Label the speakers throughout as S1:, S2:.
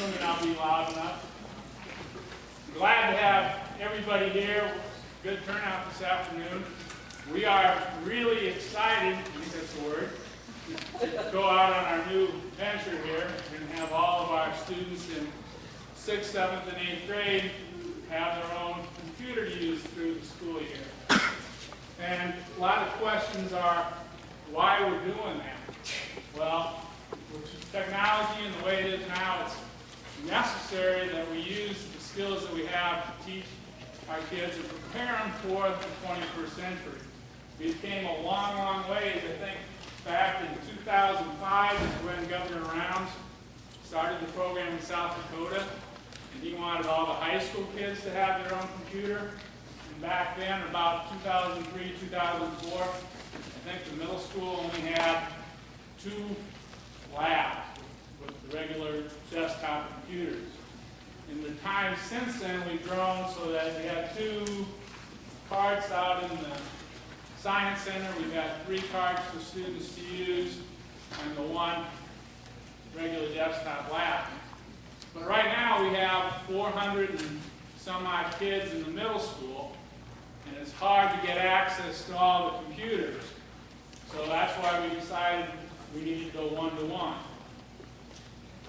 S1: assuming I'll be loud enough. Glad to have everybody here. Good turnout this afternoon. We are really excited, I think that's the word, to go out on our new venture here and have all of our students in 6th, 7th, and 8th grade have their own computer to use through the school year. And a lot of questions are, why we're doing that? Well, with technology and the way it is now, it's necessary that we use the skills that we have to teach our kids and prepare them for the 21st century. We came a long, long ways. I think back in 2005 is when Governor Rounds started the program in South Dakota, and he wanted all the high school kids to have their own computer. And back then, about 2003, 2004, I think the middle school only had 2 labs with the regular desktop computers. In the time since then, we've grown so that we have 2 carts out in the Science Center. We've got 3 carts for students to use and the 1 regular desktop lab. But right now we have 400 and some odd kids in the middle school, and it's hard to get access to all the computers. So that's why we decided we need to go 1-to-1.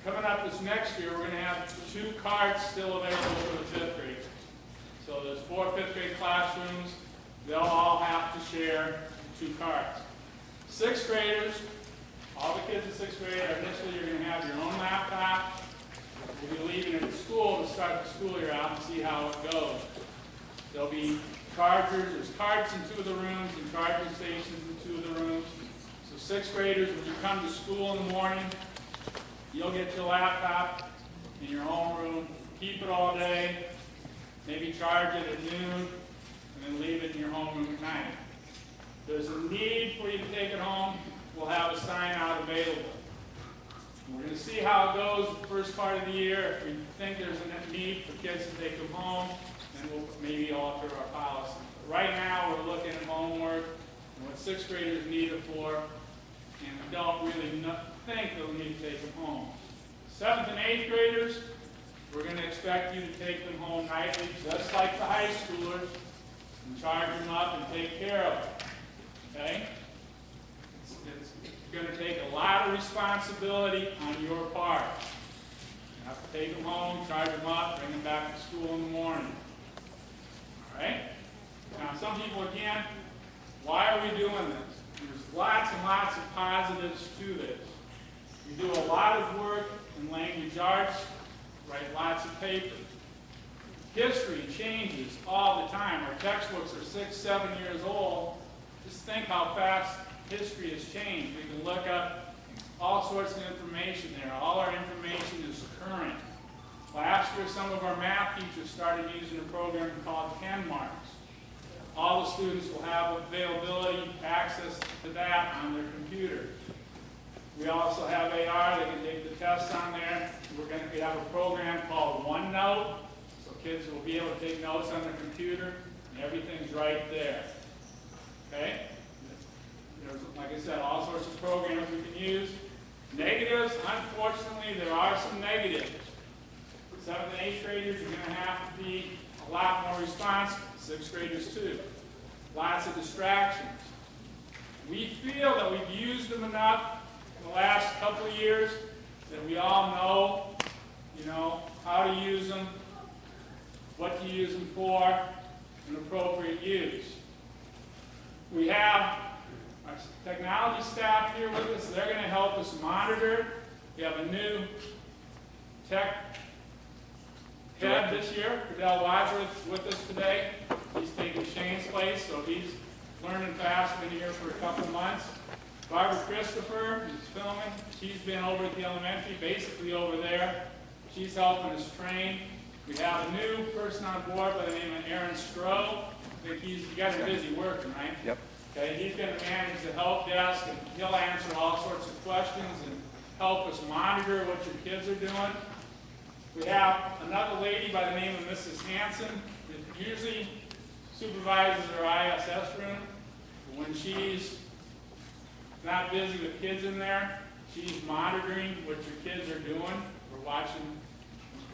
S1: Coming up this next year, we're going to have 2 carts still available for the 5th graders. So there's 4 5th grade classrooms. They'll all have to share 2 carts. 6th graders, all the kids in 6th grade, initially you're going to have your own laptop. We'll be leaving it at school to start the school year out and see how it goes. There'll be chargers, there's carts in 2 of the rooms and charging stations in 2 of the rooms. So 6th graders, when you come to school in the morning, you'll get your laptop in your homeroom, keep it all day, maybe charge it at noon, and then leave it in your homeroom at night. If there's a need for you to take it home, we'll have a sign out available. We're going to see how it goes the first part of the year. If we think there's a need for kids to take them home, then we'll maybe alter our policy. But right now, we're looking at homework and what 6th graders need it for, and we don't really think they'll need to take them home. 7th and 8th graders, we're going to expect you to take them home nightly, just like the high schoolers, and charge them up and take care of them. Okay? It's going to take a lot of responsibility on your part. You have to take them home, charge them up, bring them back to school in the morning. All right? Now, some people, again, why are we doing this? There's lots and lots of positives to this. We do a lot of work in language arts, write lots of papers. History changes all the time. Our textbooks are 6, 7 years old. Just think how fast history has changed. We can look up all sorts of information there. All our information is current. Last year, some of our math teachers started using a program called KenMarks. All the students will have availability, access to that on their computer. We also have AR. They can take the tests on there. We have a program called OneNote, so kids will be able to take notes on their computer, and everything's right there. Okay? There's, like I said, all sorts of programs we can use. Negatives, unfortunately, there are some negatives. 7th and 8th graders are going to have to be a lot more responsible. 6th graders too. Lots of distractions. We feel that we've used them enough in the last couple of years that we all know, how to use them, what to use them for, and appropriate use. We have our technology staff here with us. They're going to help us monitor. We have a new tech head this year. Fidel Wadsworth's with us today. He's taking Shane's place, so he's learning fast. Been here for a couple months. Barbara Christopher is filming. She's been over at the elementary, basically over there. She's helping us train. We have a new person on board by the name of Aaron Stroh. I think you guys are busy working, right?
S2: Yep.
S1: Okay, he's going to manage the help desk, and he'll answer all sorts of questions and help us monitor what your kids are doing. We have another lady by the name of Mrs. Hanson that usually supervises our ISS room. When she's not busy with kids in there, she's monitoring what your kids are doing. We're watching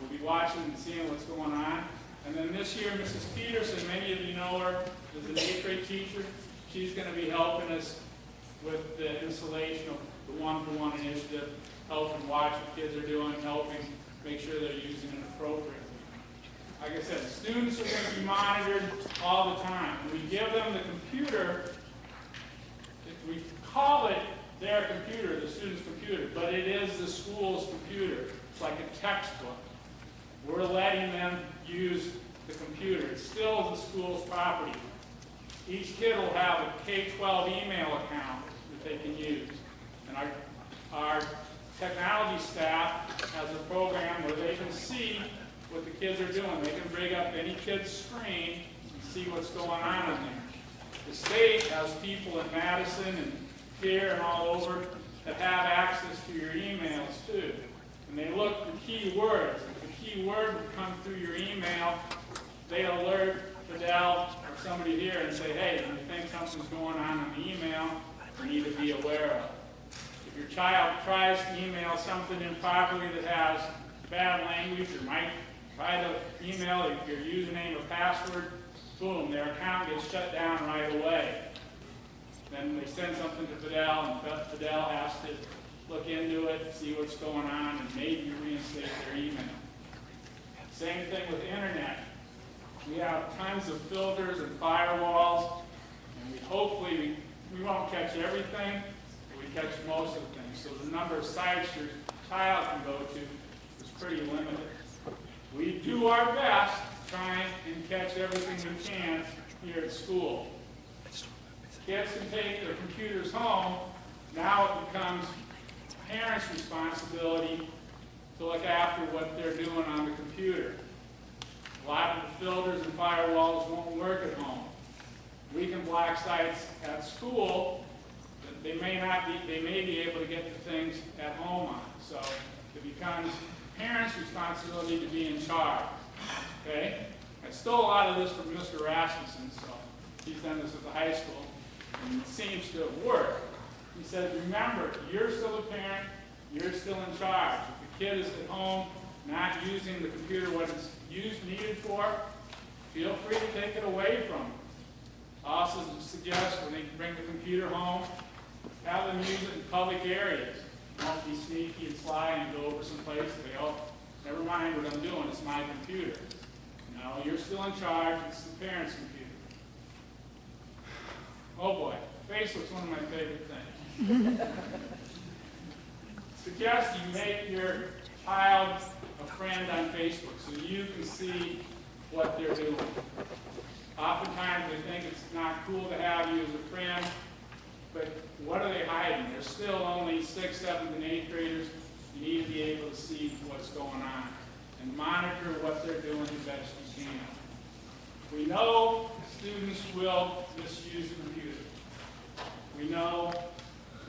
S1: We'll be watching and seeing what's going on. And then this year, Mrs. Peterson, many of you know her, is an 8th grade teacher. She's going to be helping us with the installation of the one-to-one initiative, helping watch what kids are doing, helping make sure they're using it appropriately. Like I said, students are going to be monitored all the time. When we give them the computer, we call it their computer, the student's computer, but it is the school's computer. It's like a textbook. We're letting them use the computer. It's still the school's property. Each kid will have a K-12 email account that they can use. And our technology staff has a program where they can see what the kids are doing. They can bring up any kid's screen and see what's going on in there. The state has people in Madison and here and all over that have access to your emails too. And they look for keywords. If the keyword would come through your email, they alert Fidel or somebody here and say, hey, you think something's going on in the email, you need to be aware of. If your child tries to email something improperly that has bad language or might try to email your username or password, boom, their account gets shut down right away. Then they send something to Fidel, and Fidel has to look into it, see what's going on, and maybe reinstate their email. Same thing with the internet. We have tons of filters and firewalls, and hopefully we won't catch everything, but we catch most of the things. So the number of sites your child can go to is pretty limited. We do our best trying and catch everything we can here at school. Kids can take their computers home. Now it becomes parents' responsibility to look after what they're doing on the computer. A lot of the filters and firewalls won't work at home. We can block sites at school that they may be able to get the things at home on. So it becomes parents' responsibility to be in charge. Okay? I stole a lot of this from Mr. Rasmussen, so he's done this at the high school, and it seems to have worked. He says, remember, you're still a parent, you're still in charge. If the kid is at home not using the computer what it's needed for, feel free to take it away from them. I also suggest when they bring the computer home, have them use it in public areas. Don't be sneaky and sly and go over someplace and say, oh, never mind what I'm doing, it's my computer. No, you're still in charge, it's the parent's computer. Oh boy, Facebook's one of my favorite things. Suggest you make your child a friend on Facebook so you can see what they're doing. Oftentimes they think it's not cool to have you as a friend, but what are they hiding? They're still only 6th, 7th, and 8th graders. You need to be able to see what's going on and monitor what they're doing the best you can. We know students will misuse the computer. We know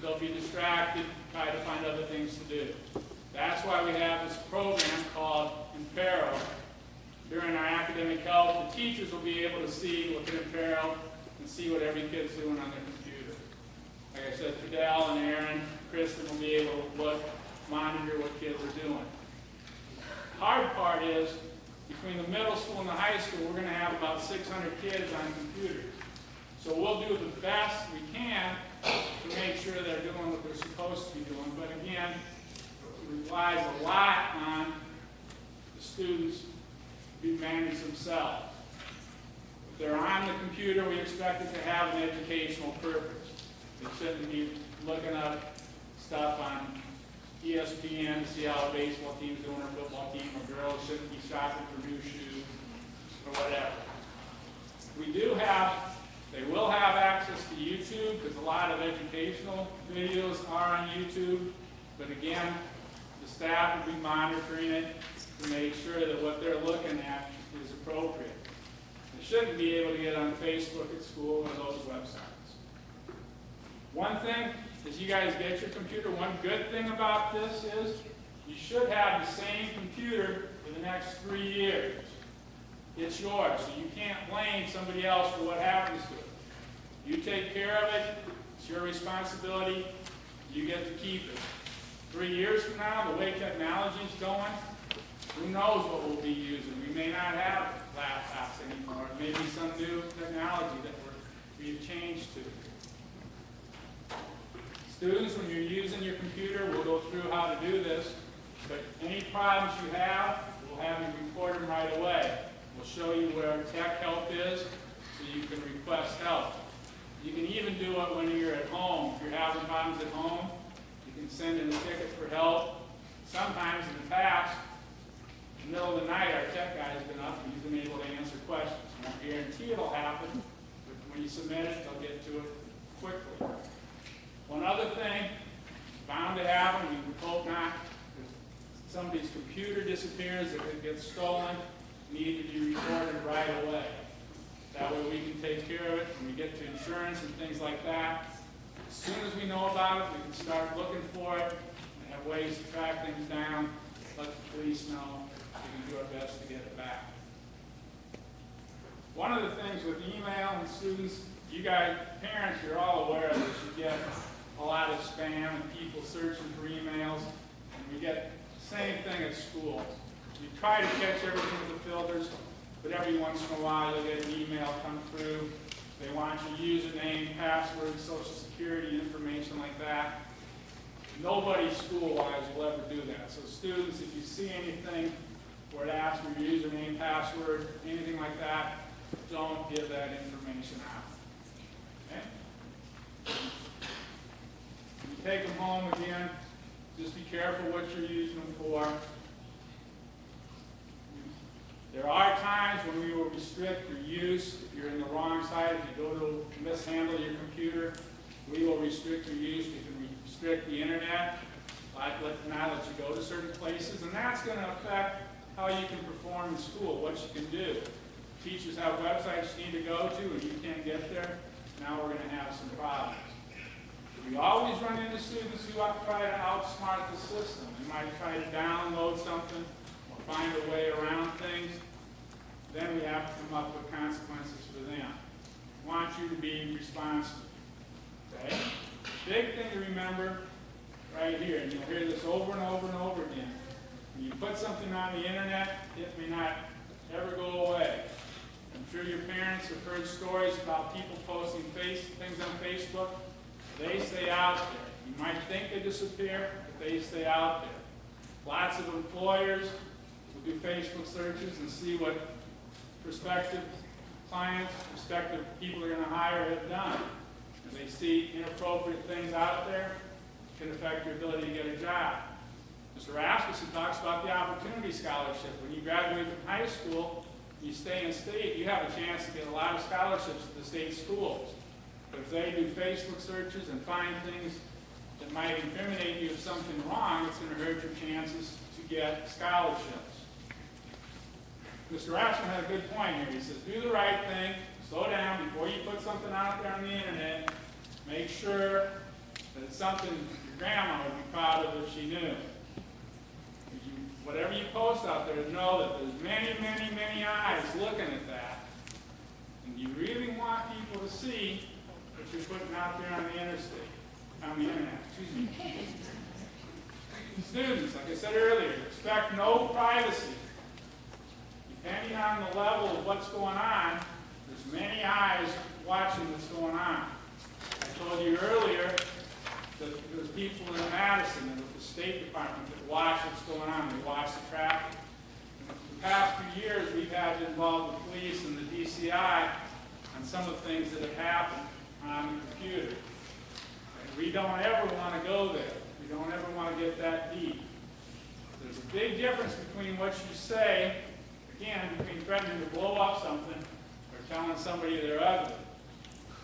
S1: they'll be distracted, try to find other things to do. That's why we have this program called Impero. During our academic help, the teachers will be able to see, look at Impero, and see what every kid's doing on their computer. Like I said, Fidel and Aaron, Kristen will be able to look, monitor what kids are doing. The hard part is, between the middle school and the high school, we're going to have about 600 kids on computers. So we'll do the best we can to make sure they're doing what they're supposed to be doing. But again, it relies a lot on the students to manage themselves. If they're on the computer, we expect it to have an educational purpose. They shouldn't be looking up stuff on ESPN to see how a baseball team's doing or a football team, or girls shouldn't be shopping for new shoes or whatever. They will have access to YouTube because a lot of educational videos are on YouTube. But again, the staff will be monitoring it to make sure that what they're looking at is appropriate. They shouldn't be able to get on Facebook at school or those websites. One thing is you guys get your computer. One good thing about this is you should have the same computer for the next 3 years. It's yours, so you can't blame somebody else for what happens to it. You take care of it, it's your responsibility, you get to keep it. 3 years from now, the way technology is going, Who knows what we'll be using? We may not have laptops anymore. Maybe some new technology that we've changed to. Students, when you're using your computer, we'll go through how to do this. But any problems you have, we'll have you report them right away. We'll show you where tech help is so you can request help. You can even do it when you're at home. If you're having problems at home, you can send in a ticket for help. Sometimes in the past, in the middle of the night, our tech guy has been up and he's been able to answer questions. I won't guarantee it'll happen, but when you submit it, they'll get to it quickly. One other thing, bound to happen, we hope not, if somebody's computer disappears, if it gets stolen, need to be reported right away. That way we can take care of it when we get to insurance and things like that. As soon as we know about it, we can start looking for it and have ways to track things down, let the police know. We can do our best to get it back. One of the things with email and students, you guys, parents, you're all aware of this. You get a lot of spam and people searching for emails, and we get the same thing at school. We try to catch everything with the filters, but every once in a while you'll get an email come through. They want your username, password, social security information like that. Nobody school-wise will ever do that. So students, if you see anything where it asks for your username, password, anything like that, don't give that information out. Okay? When you take them home again, just be careful what you're using them for. There are times when we will restrict your use. If you're in the wrong side, if you go to mishandle your computer, we will restrict your use. We can restrict the internet, not let you go to certain places, and that's going to affect how you can perform in school, what you can do. Teachers have websites you need to go to and you can't get there. Now we're going to have some problems. We always run into students who try to outsmart the system. They might try to download something or find a way around things. Then we have to come up with consequences for them. We want you to be responsible. Okay? Big thing to remember right here, and you'll hear this over and over and over again. When you put something on the internet, it may not ever go away. I'm sure your parents have heard stories about people posting things on Facebook. They stay out there. You might think they disappear, but they stay out there. Lots of employers will do Facebook searches and see what prospective clients, prospective people they're going to hire have done. If they see inappropriate things out there, it can affect your ability to get a job. Mr. Rasmussen talks about the Opportunity Scholarship. When you graduate from high school, you stay in state, you have a chance to get a lot of scholarships at the state schools. But if they do Facebook searches and find things that might incriminate you of something wrong, it's going to hurt your chances to get scholarships. Mr. Rasmussen had a good point here. He says, do the right thing, slow down before you put something out there on the internet. Make sure that it's something your grandma would be proud of if she knew. Whatever you post out there, know that there's many, many, many eyes looking at that. And you really want people to see what you're putting out there on the internet. Excuse me. Students, like I said earlier, expect no privacy. Depending on the level of what's going on, there's many eyes watching what's going on. I told you earlier that there's people in Madison and with the State Department that watch what's going on. They watch the traffic. And for the past few years, we've had to involve the police and the DCI on some of the things that have happened on the computer. And we don't ever want to go there. We don't ever want to get that deep. There's a big difference between what you say, again, between threatening to blow up something or telling somebody they're ugly.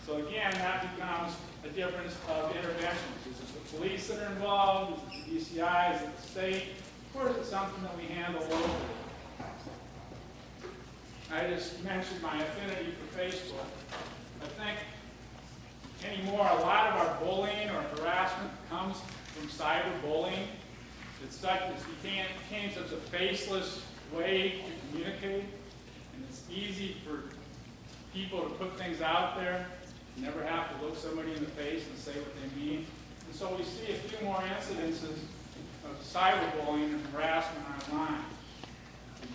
S1: So again, that becomes a difference of interventions. Is it the police that are involved? Is it the DCI? Is it the state? Or is it something that we handle locally? I just mentioned my affinity for Facebook. I think anymore, a lot of our bullying or harassment comes from cyberbullying. It's became such a faceless way to communicate, and it's easy for people to put things out there. You never have to look somebody in the face and say what they mean. And so we see a few more incidences of cyberbullying and harassment online.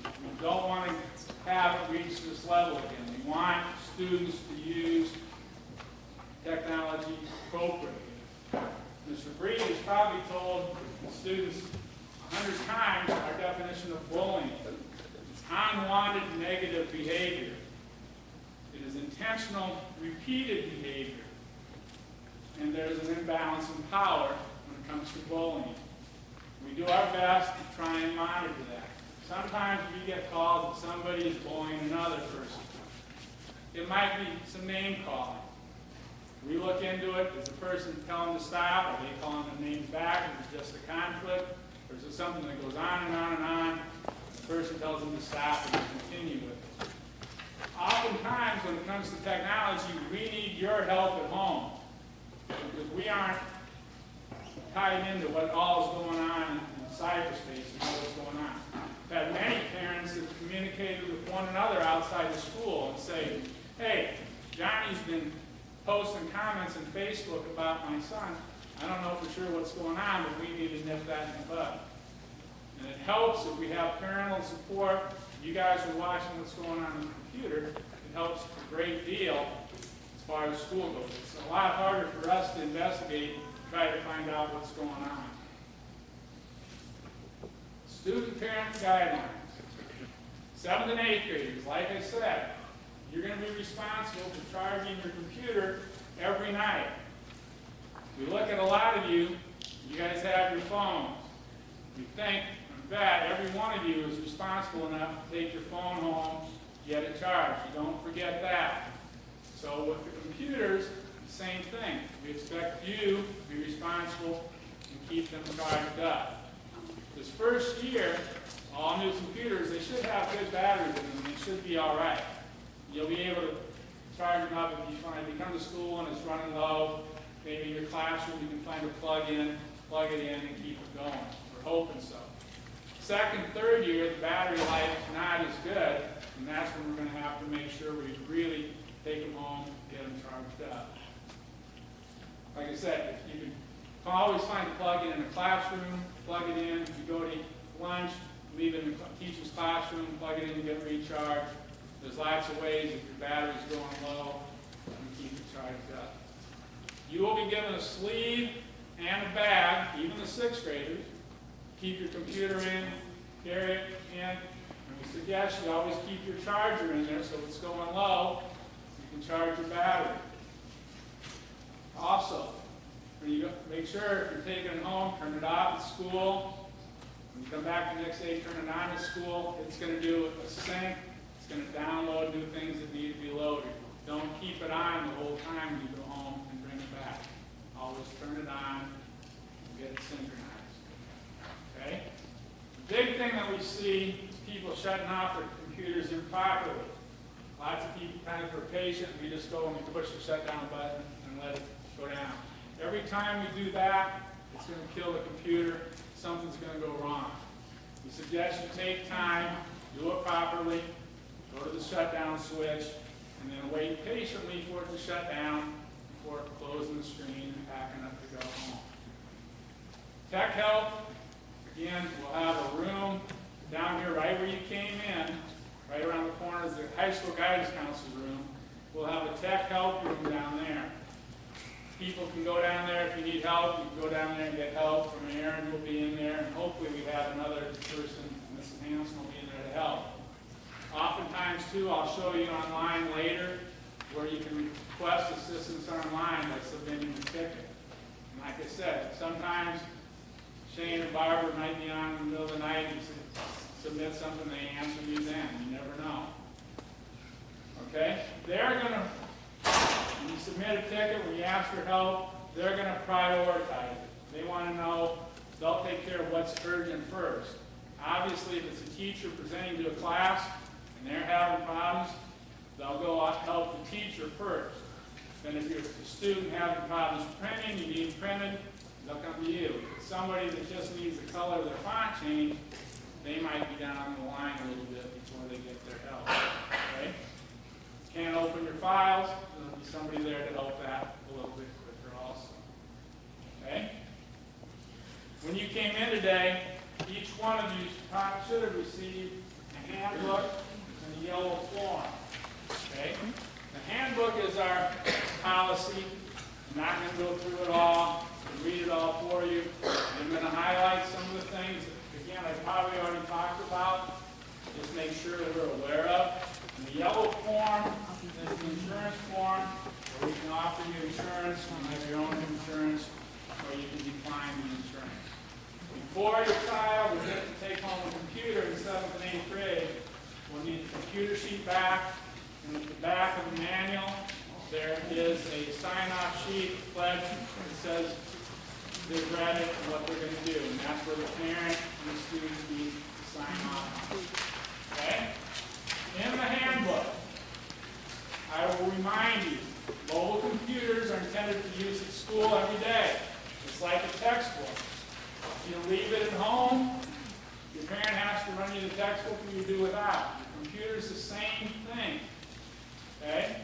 S1: We don't want to have it reach this level again. We want students to use technology appropriately. Mr. Breed has probably told the students 100 times our definition of bullying. It's unwanted negative behavior. It is intentional, repeated behavior. And there's an imbalance in power when it comes to bullying. We do our best to try and monitor that. Sometimes we get calls that somebody is bullying another person. It might be some name calling. We look into it. Does the person tell them to stop? Are they calling them names back? Is it just a conflict? Or is it something that goes on and on and on? The person tells them to stop and continue with it. Oftentimes, when it comes to technology, we need your help at home. Because we aren't tied into what all is going on in cyberspace and what's going on. I've had many parents that have communicated with one another outside the school and say, hey, Johnny's been posting comments on Facebook about my son. I don't know for sure what's going on, but we need to nip that in the bud. And it helps if we have parental support. You guys are watching what's going on the computer. It helps a great deal as far as school goes. It's a lot harder for us to investigate and try to find out what's going on. Student-parent guidelines. 7th and 8th graders, like I said, you're going to be responsible for charging your computer every night. We look at a lot of you, you guys have your phones. We think, I bet, every one of you is responsible enough to take your phone home, get it charged. You don't forget that. So with the computers, the same thing. We expect you to be responsible and keep them charged up. This first year, all new computers, they should have good batteries in them. They should be all right. You'll be able to charge them up if you come to school and it's running low. Maybe in your classroom you can find a plug it in, and keep it going. We're hoping so. Second, third year, the battery life is not as good, and that's when we're going to have to make sure we really take them home, get them charged up. Like I said, if you can always find a plug-in in a classroom, plug it in. If you go to lunch, leave it in the teacher's classroom, plug it in to get recharged. There's lots of ways if your battery's going low, you keep it charged up. You will be given a sleeve and a bag, even the 6th graders. Keep your computer in, carry it in, and we suggest you always keep your charger in there so if it's going low, you can charge your battery. Also, when you go, make sure if you're taking it home, turn it off at school. When you come back the next day, turn it on at school. It's going to do a sync. It's going to download new things that need to be loaded. Don't keep it on the whole time when you go home and bring it back. Always turn it on and get it synchronized. Okay? The big thing that we see is people shutting off their computers improperly. Lots of people kind of are patient. We just go and we push the shutdown button and let it go down. Every time we do that, it's going to kill the computer. Something's going to go wrong. We suggest you take time, do it properly, go to the shutdown switch, and then wait patiently for it to shut down before closing the screen and packing up to go home. Tech help, again, we'll have a room down here right where you came in, right around the corner is the high school guidance counselor's room. We'll have a tech help room down there. People can go down there if you need help. You can go down there and get help from Aaron. Will be in there, and hopefully we have another person, Mrs. Hanson, will be in there to help. Oftentimes, too, I'll show you online later where you can request assistance online by submitting a ticket. And like I said, sometimes Shane or Barbara might be on in the middle of the night and submit something, they answer you then. You never know. Okay? They're going to, when you submit a ticket, when you ask for help, they're going to prioritize it. They want to know, they'll take care of what's urgent first. Obviously, if it's a teacher presenting to a class and they're having problems, they'll go out and help the teacher first. Then if you're a student having problems printing, you need printed, they'll come to you. If it's somebody that just needs the color of their font changed, they might be down the line a little bit before they get their help. Okay? Can't open your files, there'll be somebody there to help that a little bit quicker also. Okay? When you came in today, each one of you should have received a the handbook and the yellow form. Okay? The handbook is our policy. I'm not going to go through it all and read it all for you. I'm going to highlight some of the things that, again, I probably already talked about. Just make sure that we're aware of. And the yellow form is the insurance form, where we can offer you insurance, you can have your own insurance, or you can decline the insurance. Before your child is able to take home a computer in 7th and 8th grade, we'll need the computer sheet back, and at the back of the manual, there is a sign-off sheet, pledge, that says they've read it and what they're going to do. And that's where the parent and the student need to sign off. Okay? In the handbook, I will remind you, mobile computers are intended for use at school every day. It's like a textbook. If you leave it at home, your parent has to run you the textbook and you do without. Your computer's the same thing. Okay?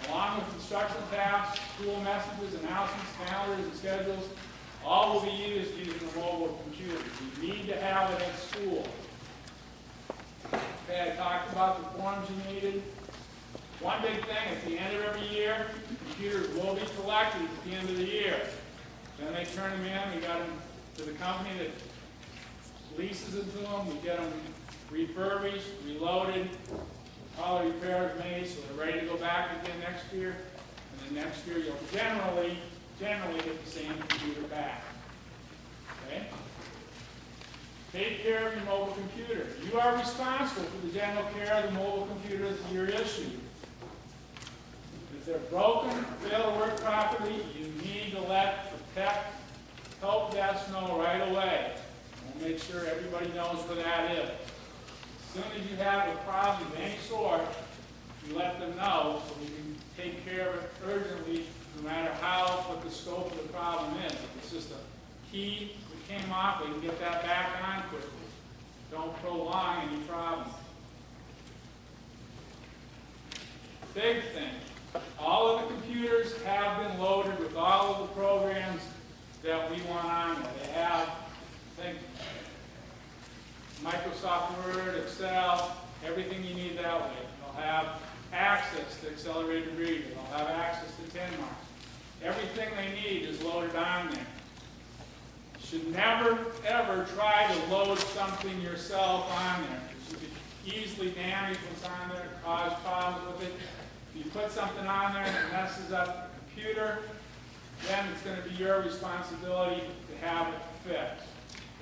S1: Along with instructional tasks, school messages, announcements, calendars, and schedules, all will be used using the mobile computer. You need to have it at school. Okay, I talked about the forms you needed. One big thing, at the end of every year, computers will be collected at the end of the year. Then they turn them in, we got them to the company that leases it to them, we get them refurbished, reloaded, all the repairs made so they're ready to go back again next year. And then next year you'll generally get the same computer back. Okay? Take care of your mobile computer. You are responsible for the general care of the mobile computer that you're issued. If they're broken or fail to work properly, you need to let the tech help desk know right away. We'll make sure everybody knows where that is. As soon as you have a problem of any sort, you let them know so we can take care of it urgently, no matter what the scope of the problem is. If it's just a key that came off, we can get that back on quickly. Don't prolong any problems. Big thing. All of the computers have been loaded with all of the programs that we want on there. They have, I think, Microsoft Word, Excel, everything you need that way. They'll have access to accelerated reading. They'll have access to 10 marks. Everything they need is loaded on there. You should never, ever try to load something yourself on there. You could easily damage what's on there, cause problems with it. If you put something on there and it messes up the computer, then it's going to be your responsibility to have it fixed.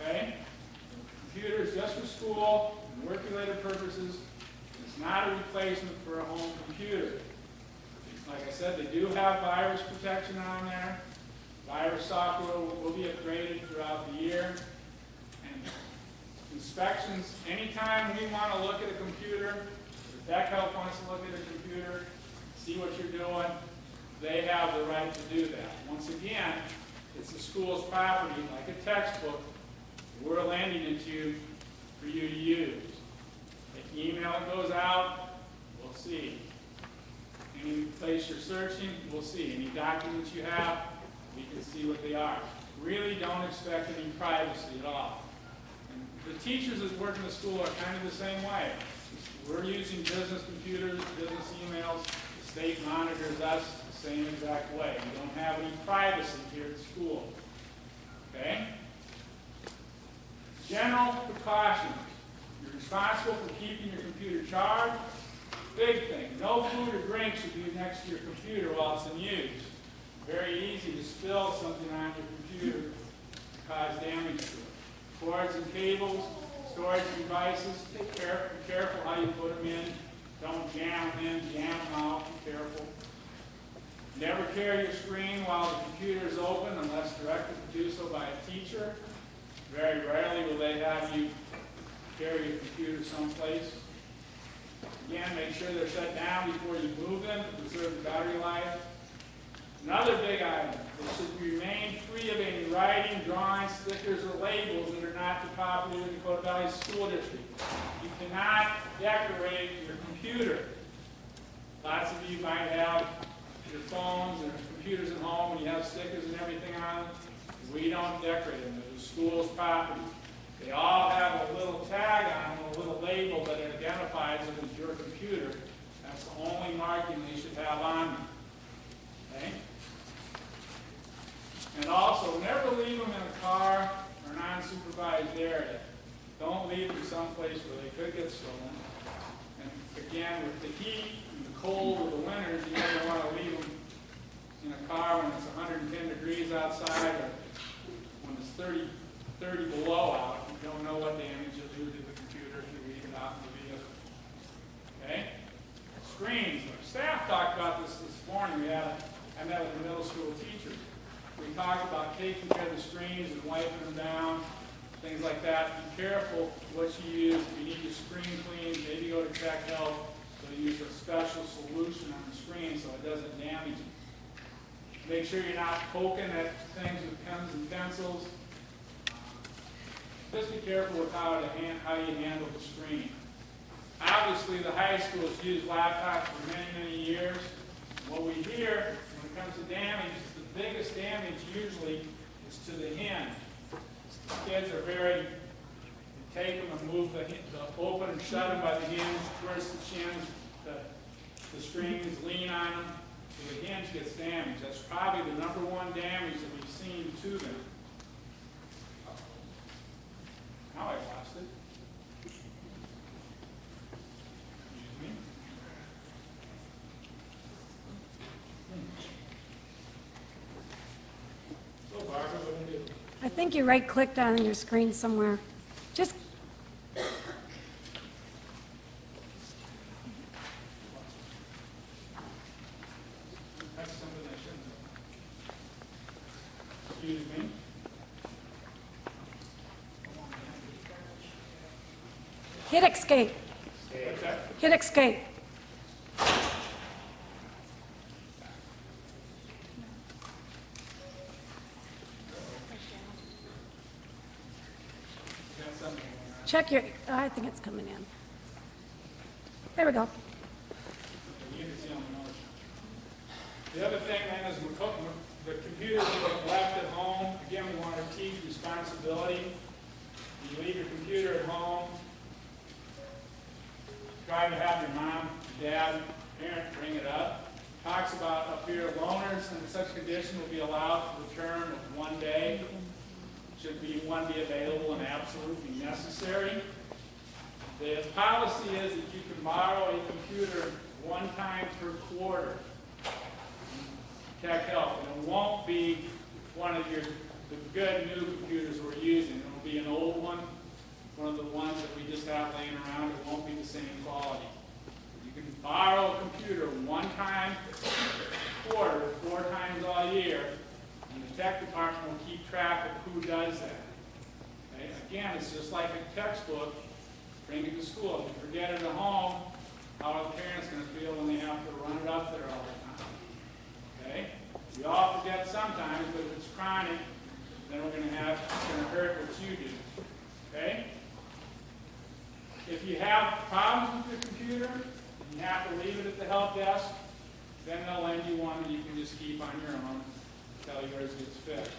S1: Okay? The computer is just for school and work-related purposes. It's not a replacement for a home computer. Like I said, they do have virus protection on there. Virus software will be upgraded throughout the year. And inspections, anytime we want to look at a computer, the tech help wants to look at a computer, see what you're doing, they have the right to do that. Once again, it's the school's property, like a textbook. We're lending it to you for you to use. The email that goes out, we'll see. Any place you're searching, we'll see. Any documents you have, we can see what they are. Really don't expect any privacy at all. And the teachers that work in the school are kind of the same way. We're using business computers, business emails. The state monitors us the same exact way. We don't have any privacy here at school. Okay? General precautions. You're responsible for keeping your computer charged. Big thing, no food or drink should be next to your computer while it's in use. Very easy to spill something on your computer to cause damage to it. Cords and cables, storage devices, be careful how you put them in. Don't jam them in, jam them out, be careful. Never carry your screen while the computer is open unless directed to do so by a teacher. Very rarely will they have you carry your computer someplace. Again, make sure they're shut down before you move them to preserve the battery life. Another big item, they should remain free of any writing, drawings, stickers, or labels that are not the property of the Dakota Valley School District. You cannot decorate your computer. Lots of you might have your phones and computers at home and you have stickers and everything on them. We don't decorate them. They're the school's property. They all have a little tag on them, a little label that identifies your computer. That's the only marking they should have on them. Okay? And also, never leave them in a car or non-supervised area. Don't leave them someplace where they could get stolen. And again, with the heat and the cold of the winters, you never want to leave them in a car when it's 110 degrees outside or when it's 30 below out. You don't know what damage you'll do to the computer if you leave it out in the vehicle. Okay? Screens. Our staff talked about this morning. I met with the middle school teachers. We talked about taking care of the screens and wiping them down, things like that. Be careful what you use. If you need your screen cleaned, maybe go to Tech Help. So use a special solution on the screen so it doesn't damage it. Make sure you're not poking at things with pens and pencils. Just be careful with how you handle the screen. Obviously, the high schools use laptops for many, many years. What we hear when it comes to damage is the biggest damage usually is to the hinge. Kids are you take them and move the open and shut them by the hinge, twist the shins, the strings, lean on them, so the hinge gets damaged. That's probably the number one damage that we've seen to them. Now I lost it. Excuse me. So Barbara, what do you do?
S2: I think you right-clicked on your screen somewhere. Just
S1: That's something I shouldn't have. Excuse me.
S2: hit escape.
S1: What's that?
S2: Hit escape.
S1: Got something going on.
S2: Check your, I think it's coming in. There we go.
S1: You can see on the notes. The other thing then is the computers that are left at home. Again, we want to teach responsibility. You leave your computer at home. Try to have your mom, dad, parent bring it up. Talks about up here, loaners in such condition will be allowed for the term of 1 day. Should be one be available and absolutely necessary. The policy is that you can borrow a computer 1 time per quarter. Tech Help, and it won't be one of the good new computers we're using. It will be an old one of the ones that we just have laying around. It won't be the same quality. You can borrow a computer 1 time per quarter, 4 times all year, and the tech department will keep track of who does that. Okay? Again, it's just like a textbook. Bring it to school. If you forget it at home, how are the parents going to feel when they have to run it up there all the time? Okay? We all forget sometimes, but if it's chronic, then it's going to hurt what you do. Okay? If you have problems with your computer, and you have to leave it at the help desk, then they'll lend you one that you can just keep on your own until yours gets fixed.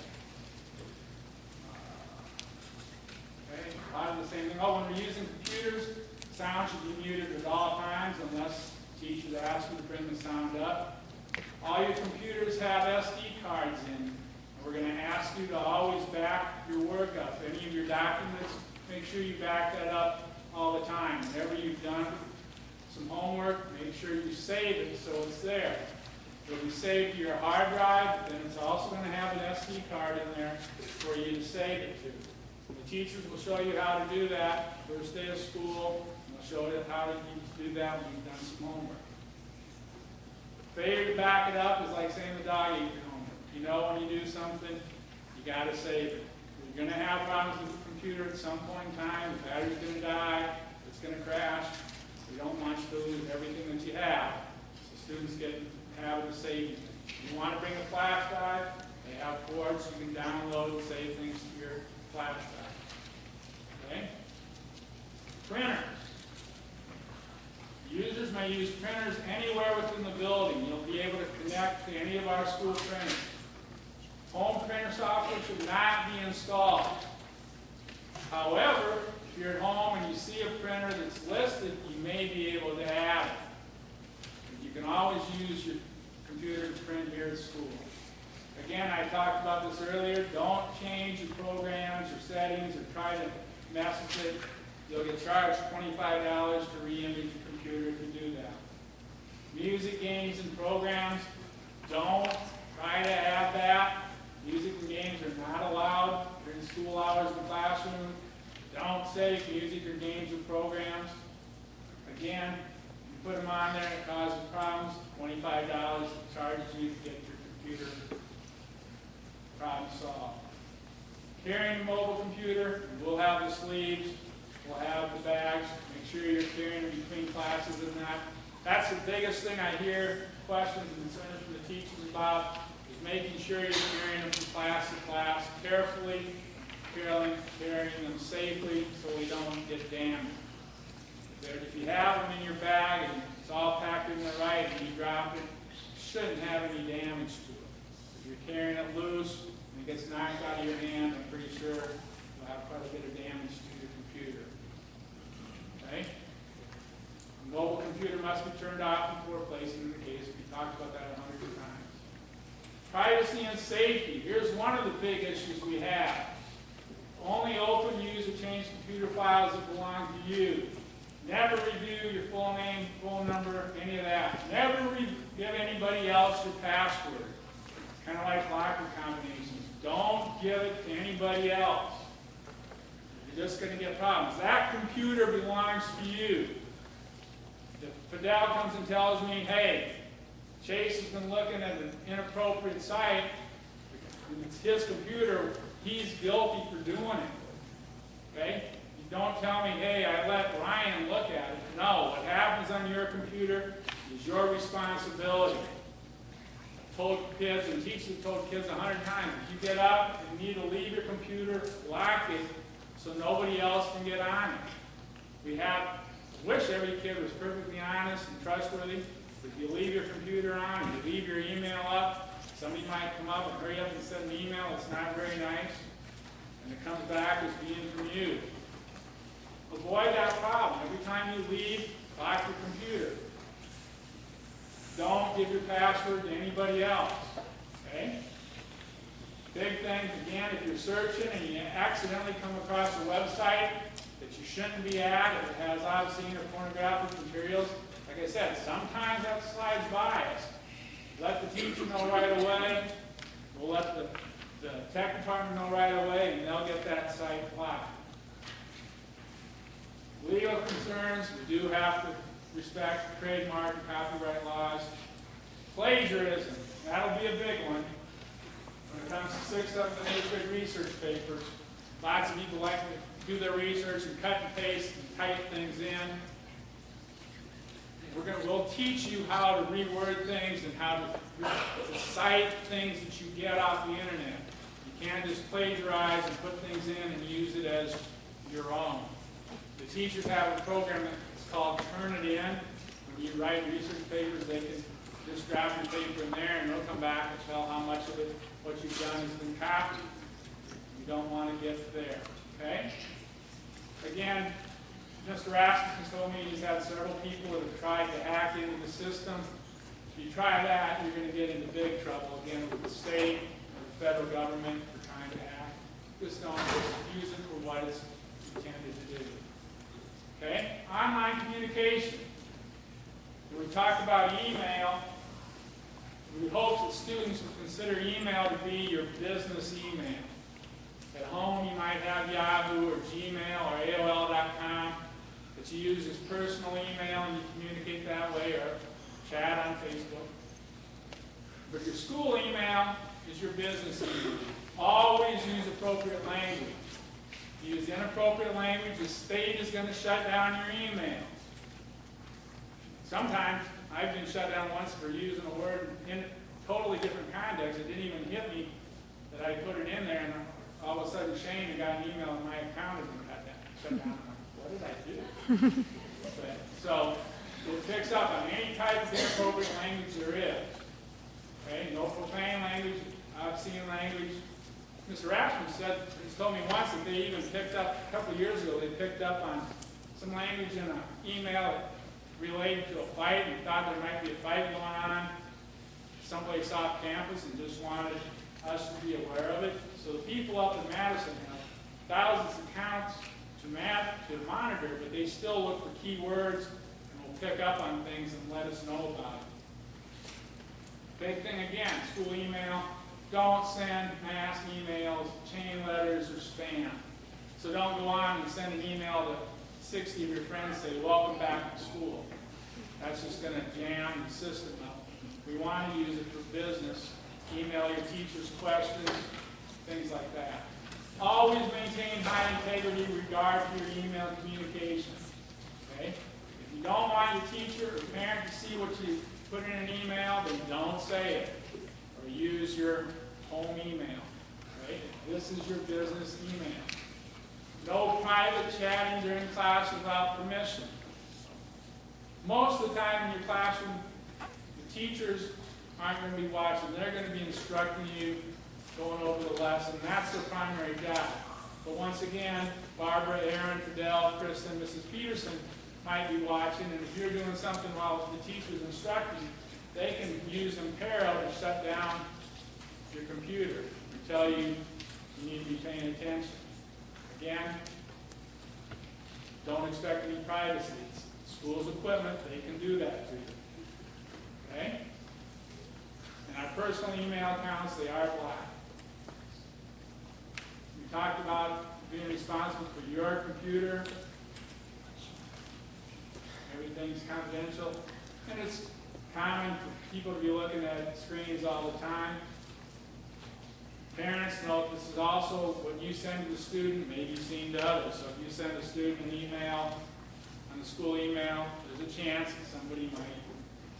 S1: Okay? A lot of the same thing. Oh, when we're using computers, sound should be muted at all times unless the teacher asks you to bring the sound up. All your computers have SD cards in. And we're going to ask you to always back your work up. Any of your documents, make sure you back that up all the time. Whenever you've done some homework, make sure you save it so it's there. It'll be saved to your hard drive, then it's also going to have an SD card in there for you to save it to. The teachers will show you how to do that first day of school. They'll show you how to do that when you've done some homework. Failure to back it up is like saying the dog ate your homework. You know when you do something, you got to save it. You're going to have problems with the computer at some point in time. The battery's going to die. It's going to crash. We don't want you to lose everything that you have. So students get in the habit of saving. If you want to bring a flash drive, they have ports you can download and save things to your flash drive. Okay? Printers. Users may use printers anywhere within the building. You'll be able to connect to any of our school printers. Home printer software should not be installed. However, If you're at home and you see a printer that's listed, you may be able to add it. But you can always use your computer to print here at school. Again, I talked about this earlier. Don't change your programs or settings or try to mess with it. You'll get charged $25 to re-image your computer if you do that. Music, games, and programs, don't try to add that. Music and games are not allowed during school hours in the classroom. Don't save music or games or programs. Again, you put them on there and it causes problems. $25 charges you to get your computer problem solved. Carrying a mobile computer, we'll have the sleeves, we'll have the bags. Make sure you're carrying them between classes and that. That's the biggest thing I hear questions and concerns from the teachers about, is making sure you're carrying them from class to class carefully, carrying them safely so we don't get damaged. If you have them in your bag and it's all packed in there right and you drop it, you shouldn't have any damage to it. If you're carrying it loose and it gets knocked out of your hand, I'm pretty sure you'll have quite a bit of damage to your computer. Okay? A mobile computer must be turned off before placing in the case. We talked about that 100 times. Privacy and safety. Here's one of the big issues we have. Only open, use, or change computer files that belong to you. Never review your full name, phone number, any of that. Never give anybody else your password. Kind of like locker combinations. Don't give it to anybody else. You're just going to get problems. That computer belongs to you. If Fidel comes and tells me, hey, Chase has been looking at an inappropriate site, it's his computer, he's guilty for doing it. Okay? You don't tell me, hey, I let Ryan look at it. No, what happens on your computer is your responsibility. I've told kids, and teachers have told kids 100 times, if you get up and need to leave your computer, lock it so nobody else can get on it. I wish every kid was perfectly honest and trustworthy. If you leave your computer on and you leave your email up, somebody might come up and hurry up and send an email. It's not very nice. And it comes back as being from you. Avoid that problem. Every time you leave, lock your computer. Don't give your password to anybody else. Okay? Big thing, again, if you're searching and you accidentally come across a website that you shouldn't be at, if it has obscene or pornographic materials, like I said, sometimes that slides by us. Let the teacher know right away. We'll let the tech department know right away, and they'll get that site blocked. Legal concerns, we do have to respect trademark and copyright laws. Plagiarism, that'll be a big one. When it comes to 6th, 7th, and 8th grade research papers, lots of people like to do their research and cut and paste and type things in. We'll teach you how to reword things and how to cite things that you get off the internet. You can't just plagiarize and put things in and use it as your own. The teachers have a program that's called Turnitin. When you write research papers, they can just drop your paper in there and they'll come back and tell how much of it, what you've done has been copied. You don't want to get there. Okay? Again, Mr. Rasmussen told me he's had several people that have tried to hack into the system. If you try that, you're going to get into big trouble again with the state or the federal government for trying to hack. Just don't use it for what it's intended to do. Okay? Online communication. We talked about email. We hope that students will consider email to be your business email. At home, you might have Yahoo or Gmail or AOL.com that you use as personal email and you communicate that way, or chat on Facebook. But your school email is your business email. Always use appropriate language. If you use inappropriate language, the state is going to shut down your email. Sometimes, I've been shut down once for using a word in totally different context. It didn't even hit me that I put it in there, and all of a sudden Shane got an email and my account has been shut down. What did I do? So it picks up on any type of inappropriate language there is. Okay? No profane language, obscene language. Mr. Rasmus he's told me once that they even picked up, a couple of years ago, they picked up on some language in an email related to a fight and thought there might be a fight going on someplace off campus and just wanted us to be aware of it. So the people up in Madison have thousands of accounts to monitor, but they still look for key words and will pick up on things and let us know about it. Big thing again, school email. Don't send mass emails, chain letters, or spam. So don't go on and send an email to 60 of your friends saying, welcome back to school. That's just going to jam the system up. We want to use it for business. Email your teachers questions, things like that. Always maintain high integrity with regard to your email communication. Okay? If you don't want your teacher or parent to see what you put in an email, then don't say it. Or use your home email. Right? This is your business email. No private chatting during class without permission. Most of the time in your classroom, the teachers aren't going to be watching. They're going to be instructing you, going over the lesson. That's their primary job. But once again, Barbara, Aaron, Fidel, Kristen, Mrs. Peterson might be watching, and if you're doing something while the teacher's instructing, they can use Impero to shut down your computer and tell you you need to be paying attention. Again, don't expect any privacy. It's school's equipment, they can do that to you. Okay? And our personal email accounts, they are black. We talked about being responsible for your computer. Everything's confidential. And it's common for people to be looking at screens all the time. Parents, note this is also what you send to the student may be seen to others. So if you send a student an email on the school email, there's a chance that somebody might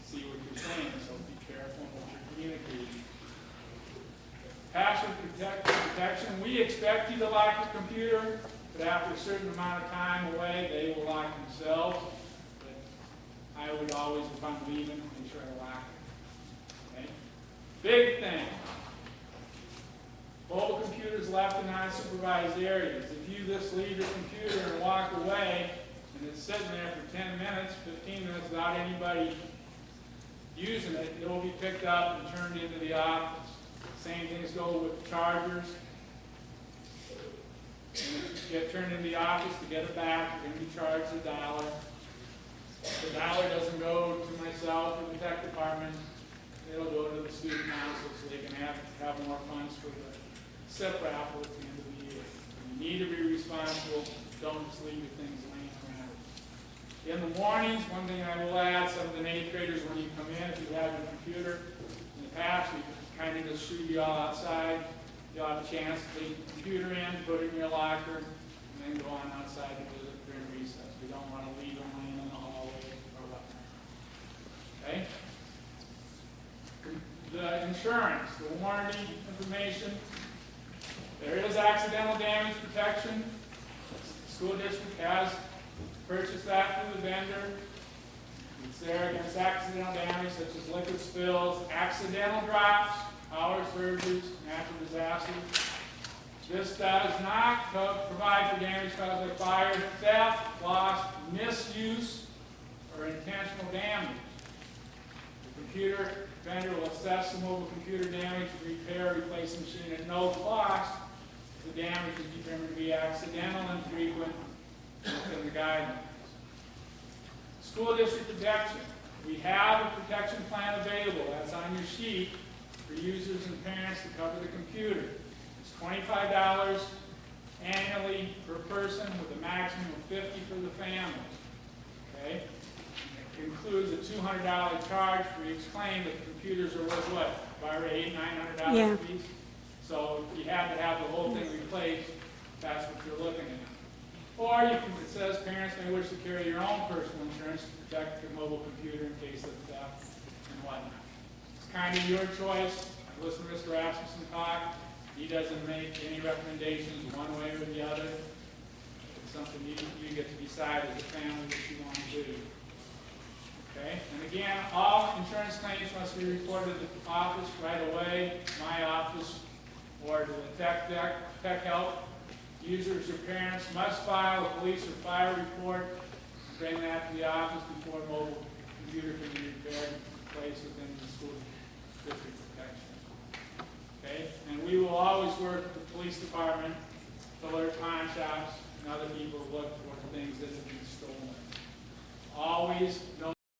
S1: see what you're saying. So be careful what you're communicating. Password protection. We expect you to lock your computer, but after a certain amount of time away, they will lock themselves. But I would always, if I'm leaving, make sure I lock it. Okay? Big thing. Mobile computers left in unsupervised areas. If you just leave your computer and walk away, and it's sitting there for 10 minutes, 15 minutes without anybody using it, it will be picked up and turned into the office. Same things go with chargers. And if you get turned into the office to get it back, you're going to be charged $1. The $1 doesn't go to myself or the tech department. It'll go to the student council so they can have more funds for the SIP raffle at the end of the year. You need to be responsible. Don't just leave your things laying around. In the mornings, one thing I will add, some of the 8th graders, when you come in, if you have your computer, in the past, we kind of just shoot you all outside. You'll have a chance to take the computer in, put it in your locker, and then go on outside to visit during recess. We don't want to leave them laying in the hallway or whatnot. Okay? The insurance, the warranty information. There is accidental damage protection. The school district has purchased that through the vendor. It's there against accidental damage such as liquid spills, accidental drops, power surges, natural disasters. This does not provide for damage caused by fire, theft, loss, misuse, or intentional damage. The computer vendor will assess the mobile computer damage, repair, replace the machine at no cost. The damage is determined to be accidental and frequent within the guidelines. School district protection. We have a protection plan available. That's on your sheet for users and parents to cover the computer. It's $25 annually per person with a maximum of $50 for the family. Okay? It includes a $200 charge for each claim that the computers are worth what? About $800, $900 a piece? So if you had to have the whole thing replaced, that's what you're looking at. Or you can, it says parents may wish to carry your own personal insurance to protect your mobile computer in case of theft and whatnot. It's kind of your choice. I listened to Mr. Rasmussen talk. He doesn't make any recommendations one way or the other. It's something you get to decide as a family what you want to do. Okay? And again, all insurance claims must be reported to the office right away. My office or to the tech help. Users or parents must file a police or fire report, bring that to the office before a mobile computer can be repaired and placed within the school district protection. Okay? And we will always work with the police department to alert pawn shops and other people to look for things that have been stolen. Always don't